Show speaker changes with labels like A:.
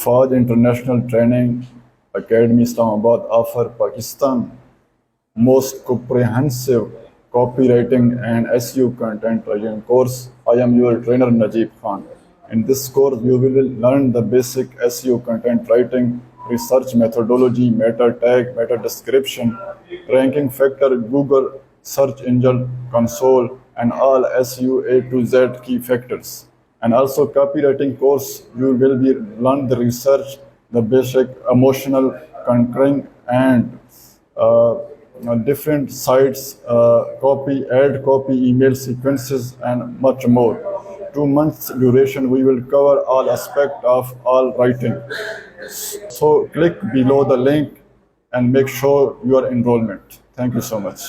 A: Faj International Training Academy Islamabad offer Pakistan most comprehensive copywriting and SEO content writing course. I am your trainer Najib Khan. In this course, you will learn the basic SEO content writing, research methodology, meta tag, meta description, ranking factor, Google search engine console, and all SEO A to Z key factors. And also copywriting course, you will be learn the research, the basic emotional conquering and different sites, ad copy, email sequences, and much more. 2 months duration, we will cover all aspect of all writing. So click below the link and make sure your enrollment. Thank you so much.